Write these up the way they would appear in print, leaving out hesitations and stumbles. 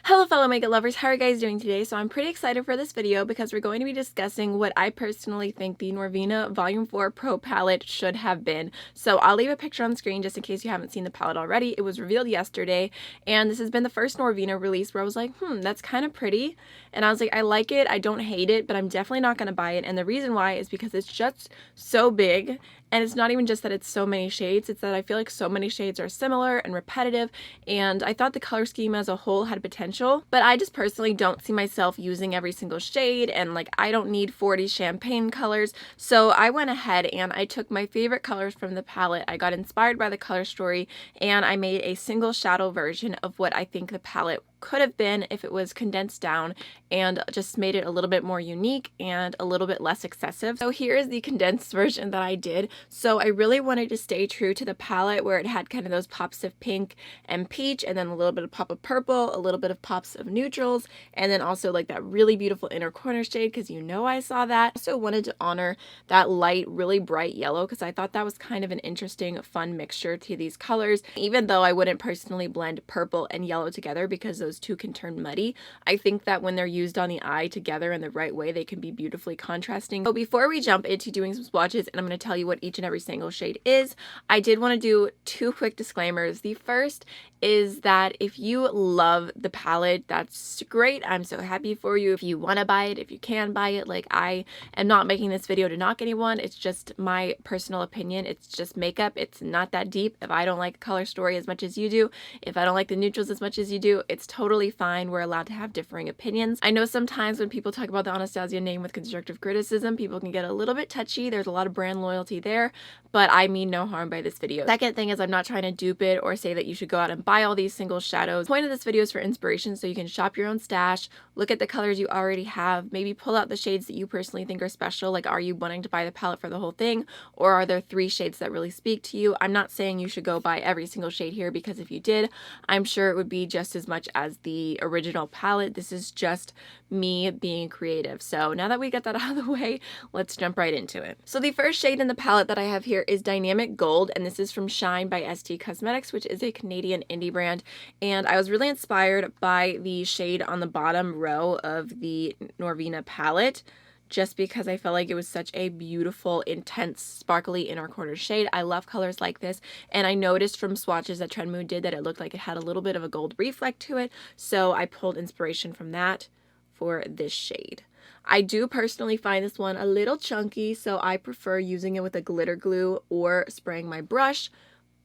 Hello fellow makeup lovers, how are you guys doing today? So I'm pretty excited for this video because we're going to be discussing what I personally think the Norvina Volume 4 Pro palette should have been. So I'll leave a picture on the screen just in case you haven't seen the palette already. It was revealed yesterday and this has been the first Norvina release where I was like, that's kind of pretty. And I was like, I like it, I don't hate it, but I'm definitely not going to buy it. And the reason why is because it's just so big. And it's not even just that it's so many shades, it's that I feel like so many shades are similar and repetitive, and I thought the color scheme as a whole had potential, but I just personally don't see myself using every single shade, and like I don't need 40 champagne colors. So I went ahead and I took my favorite colors from the palette. I got inspired by the color story and I made a single shadow version of what I think the palette could have been if it was condensed down and just made it a little bit more unique and a little bit less excessive. So here's the condensed version that I did. So I really wanted to stay true to the palette where it had kind of those pops of pink and peach, and then a little bit of pop of purple, a little bit of pops of neutrals, and then also like that really beautiful inner corner shade because you know I saw that. I also wanted to honor that light, really bright yellow because I thought that was kind of an interesting, fun mixture to these colors. Even though I wouldn't personally blend purple and yellow together because those two can turn muddy, I think that when they're used on the eye together in the right way, they can be beautifully contrasting. So before we jump into doing some swatches, and I'm going to tell you what each and every single shade is, I did want to do two quick disclaimers. The first is that if you love the palette, that's great. I'm so happy for you. If you want to buy it, if you can buy it, like I am not making this video to knock anyone. It's just my personal opinion. It's just makeup. It's not that deep. If I don't like color story as much as you do, if I don't like the neutrals as much as you do, it's totally fine. We're allowed to have differing opinions. I know sometimes when people talk about the Anastasia name with constructive criticism, people can get a little bit touchy. There's a lot of brand loyalty there, but I mean no harm by this video. Second thing is I'm not trying to dupe it or say that you should go out and buy all these single shadows. The point of this video is for inspiration, so you can shop your own stash, look at the colors you already have, maybe pull out the shades that you personally think are special. Like, are you wanting to buy the palette for the whole thing, or are there 3 shades that really speak to you? I'm not saying you should go buy every single shade here, because if you did, I'm sure it would be just as much as the original palette. This is just me being creative. So now that we got that out of the way, let's jump right into it. So the first shade in the palette that I have here is Dynamic Gold, and this is from Shine by ST Cosmetics, which is a Canadian indie brand. And I was really inspired by the shade on the bottom row of the Norvina palette, just because I felt like it was such a beautiful, intense, sparkly inner corner shade. I love colors like this, and I noticed from swatches that Trend Mood did that it looked like it had a little bit of a gold reflect to it, so I pulled inspiration from that for this shade. I do personally find this one a little chunky, so I prefer using it with a glitter glue or spraying my brush,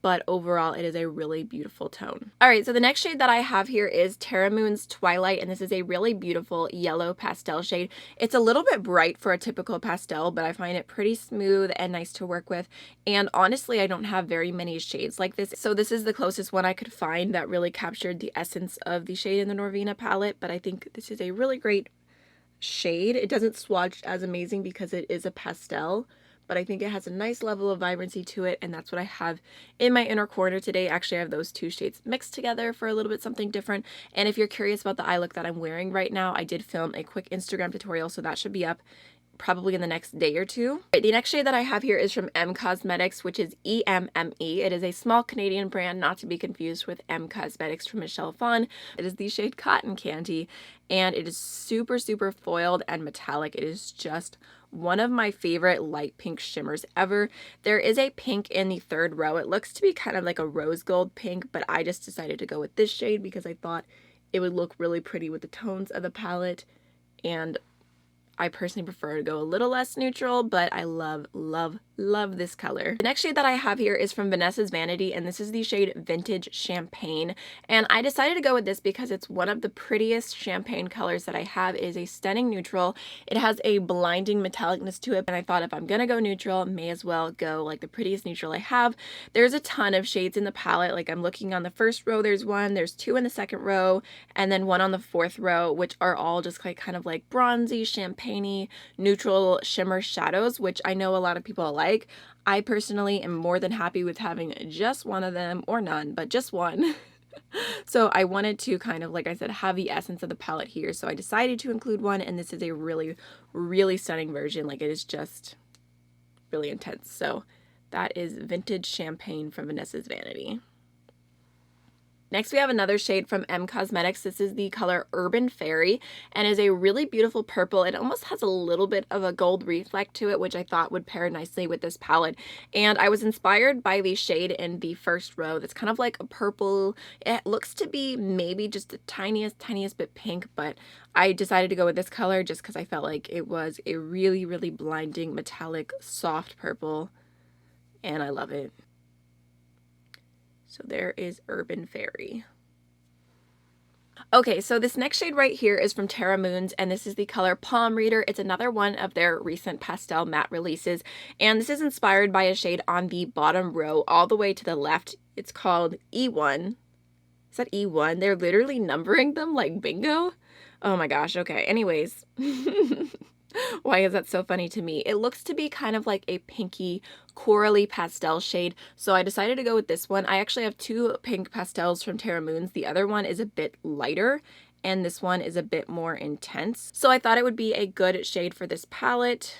but overall it is a really beautiful tone. Alright, so the next shade that I have here is Terra Moon's Twilight, and this is a really beautiful yellow pastel shade. It's a little bit bright for a typical pastel, but I find it pretty smooth and nice to work with, and honestly I don't have very many shades like this, so this is the closest one I could find that really captured the essence of the shade in the Norvina palette. But I think this is a really great shade. It doesn't swatch as amazing because it is a pastel, but I think it has a nice level of vibrancy to it, and that's what I have in my inner corner today. Actually, I have those 2 shades mixed together for a little bit something different. And if you're curious about the eye look that I'm wearing right now, I did film a quick Instagram tutorial, so that should be up probably in the next day or 2. The next shade that I have here is from M Cosmetics, which is EMME. It is a small Canadian brand, not to be confused with M Cosmetics from Michelle Phan. It is the shade Cotton Candy, and it is super, super foiled and metallic. It is just one of my favorite light pink shimmers ever. There is a pink in the 3rd row. It looks to be kind of like a rose gold pink, but I just decided to go with this shade because I thought it would look really pretty with the tones of the palette, and I personally prefer to go a little less neutral, but I love, love, love this color. The next shade that I have here is from Vanessa's Vanity, and this is the shade Vintage Champagne. And I decided to go with this because it's one of the prettiest champagne colors that I have. It is a stunning neutral. It has a blinding metallicness to it, and I thought if I'm gonna go neutral, may as well go like the prettiest neutral I have. There's a ton of shades in the palette. Like, I'm looking on the 1st row, there's 1, there's 2 in the 2nd row, and then 1 on the 4th row, which are all just like kind of like bronzy, champagne neutral shimmer shadows, which I know a lot of people like. I personally am more than happy with having just one of them, or none, but just one. So I wanted to kind of, like I said, have the essence of the palette here, so I decided to include one, and this is a really, really stunning version. Like, it is just really intense. So that is Vintage Champagne from Vanessa's Vanity. Next, we have another shade from M Cosmetics. This is the color Urban Fairy and is a really beautiful purple. It almost has a little bit of a gold reflect to it, which I thought would pair nicely with this palette. And I was inspired by the shade in the first row that's kind of like a purple. It looks to be maybe just the tiniest bit pink, but I decided to go with this color just because I felt like it was a really, really blinding metallic soft purple, and I love it. So there is Urban Fairy. Okay, so this next shade right here is from Terra Moons, and this is the color Palm Reader. It's another one of their recent pastel matte releases, and this is inspired by a shade on the bottom row all the way to the left. It's called E1. Is that E1? They're literally numbering them like bingo. Oh my gosh, okay. Anyways. Why is that so funny to me? It looks to be kind of like a pinky corally pastel shade, so I decided to go with this one. I actually have two pink pastels from Terra Moons. The other one is a bit lighter, and this one is a bit more intense. So I thought it would be a good shade for this palette.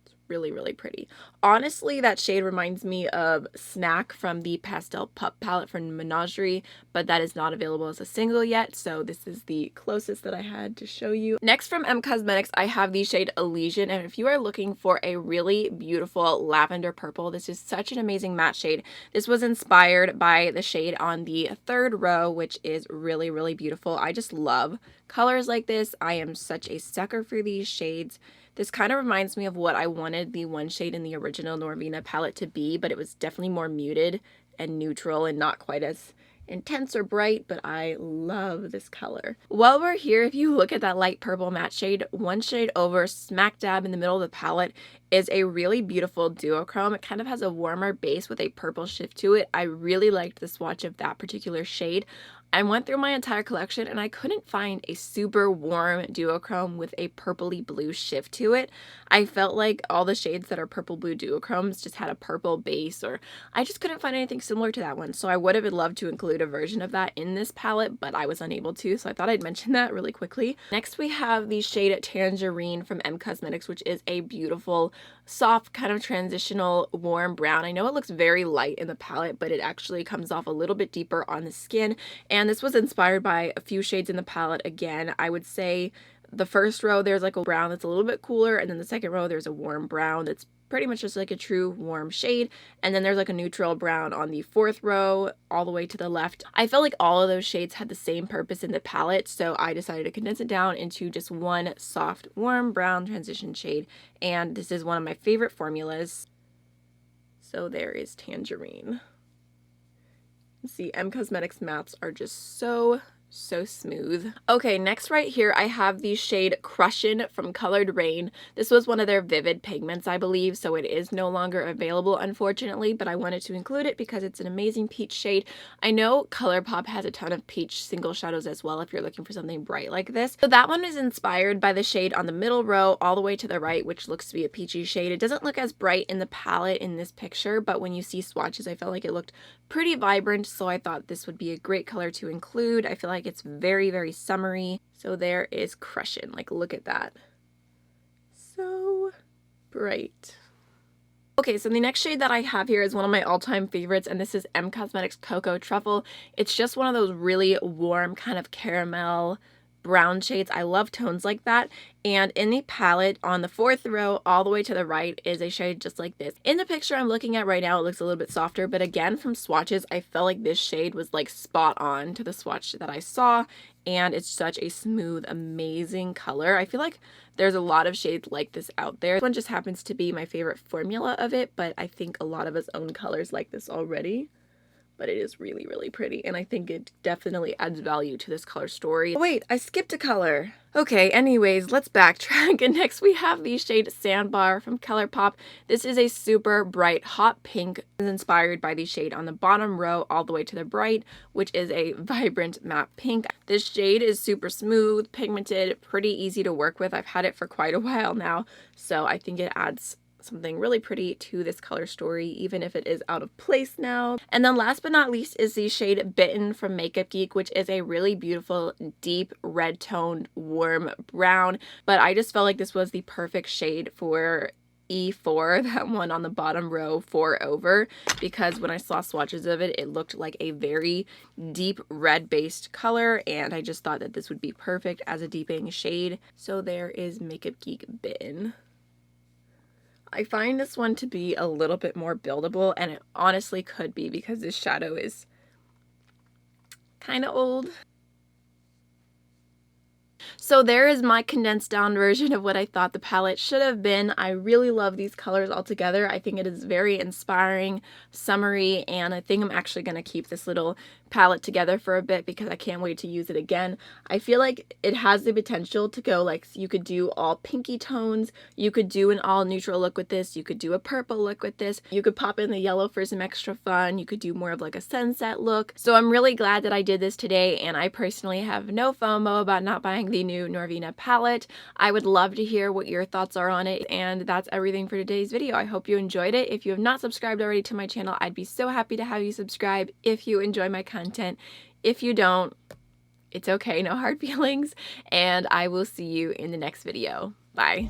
It's really, really pretty. Honestly, that shade reminds me of Snack from the Pastel Pup palette from Menagerie, but that is not available as a single yet, so this is the closest that I had to show you. Next, from M Cosmetics, I have the shade Elysian, and if you are looking for a really beautiful lavender purple, this is such an amazing matte shade. This was inspired by the shade on the third row, which is really, really beautiful. I just love colors like this. I am such a sucker for these shades. This kind of reminds me of what I wanted the one shade in the original Norvina palette to be, but it was definitely more muted and neutral and not quite as intense or bright, but I love this color. While we're here, if you look at that light purple matte shade, one shade over, smack dab in the middle of the palette, is a really beautiful duochrome. It kind of has a warmer base with a purple shift to it. I really liked the swatch of that particular shade. I went through my entire collection and I couldn't find a super warm duochrome with a purpley blue shift to it. I felt like all the shades that are purple blue duochromes just had a purple base, or I just couldn't find anything similar to that one. So I would have loved to include a version of that in this palette, but I was unable to, so I thought I'd mention that really quickly. Next, we have the shade Tangerine from M Cosmetics, which is a beautiful, soft, kind of transitional warm brown. I know it looks very light in the palette, but it actually comes off a little bit deeper on the skin. And this was inspired by a few shades in the palette. Again, I would say the first row there's like a brown that's a little bit cooler, and then the second row there's a warm brown that's pretty much just like a true warm shade, and then there's like a neutral brown on the fourth row all the way to the left. I felt like all of those shades had the same purpose in the palette, so I decided to condense it down into just one soft warm brown transition shade, and this is one of my favorite formulas. So there is Tangerine. See, M Cosmetics mattes are just so smooth. Okay, next right here I have the shade Crushin from Colored Raine. This was one of their vivid pigments, I believe, so it is no longer available, unfortunately, but I wanted to include it because it's an amazing peach shade. I know ColourPop has a ton of peach single shadows as well if you're looking for something bright like this. So that one is inspired by the shade on the middle row all the way to the right, which looks to be a peachy shade. It doesn't look as bright in the palette in this picture, but when you see swatches, I felt like it looked pretty vibrant, so I thought this would be a great color to include. I feel like it's very summery. So there is Crushin. Like, look at that. So bright. Okay, so the next shade that I have here is one of my all-time favorites, and this is M Cosmetics Cocoa Truffle. It's just one of those really warm kind of caramel brown shades. I love tones like that. And in the palette on the fourth row all the way to the right is a shade just like this. In the picture I'm looking at right now, it looks a little bit softer, but again, from swatches, I felt like this shade was like spot on to the swatch that I saw, and it's such a smooth, amazing color. I feel like there's a lot of shades like this out there. This one just happens to be my favorite formula of it, but I think a lot of us own colors like this already. But it is really pretty, and I think it definitely adds value to this color story. Oh, wait, I skipped a color. Okay, anyways, let's backtrack. And next we have the shade Sandbar from ColourPop. This is a super bright hot pink. It's inspired by the shade on the bottom row all the way to the right, which is a vibrant matte pink. This shade is super smooth, pigmented, pretty easy to work with. I've had it for quite a while now, so I think it adds something really pretty to this color story, even if it is out of place now. And then last but not least is the shade Bitten from Makeup Geek, which is a really beautiful, deep, red-toned, warm brown. But I just felt like this was the perfect shade for E4, that one on the bottom row, 4 over, because when I saw swatches of it, it looked like a very deep red based color, and I just thought that this would be perfect as a deepening shade. So there is Makeup Geek Bin. I find this one to be a little bit more buildable, and it honestly could be because this shadow is kind of old. So there is my condensed down version of what I thought the palette should have been. I really love these colors all together. I think it is very inspiring, summery, and I think I'm actually going to keep this little palette together for a bit because I can't wait to use it again. I feel like it has the potential to go like, you could do all pinky tones, you could do an all neutral look with this, you could do a purple look with this, you could pop in the yellow for some extra fun, you could do more of like a sunset look. So I'm really glad that I did this today, and I personally have no FOMO about not buying the new Norvina palette. I would love to hear what your thoughts are on it, and that's everything for today's video. I hope you enjoyed it. If you have not subscribed already to my channel, I'd be so happy to have you subscribe if you enjoy my content. If you don't, it's okay, no hard feelings, and I will see you in the next video. Bye.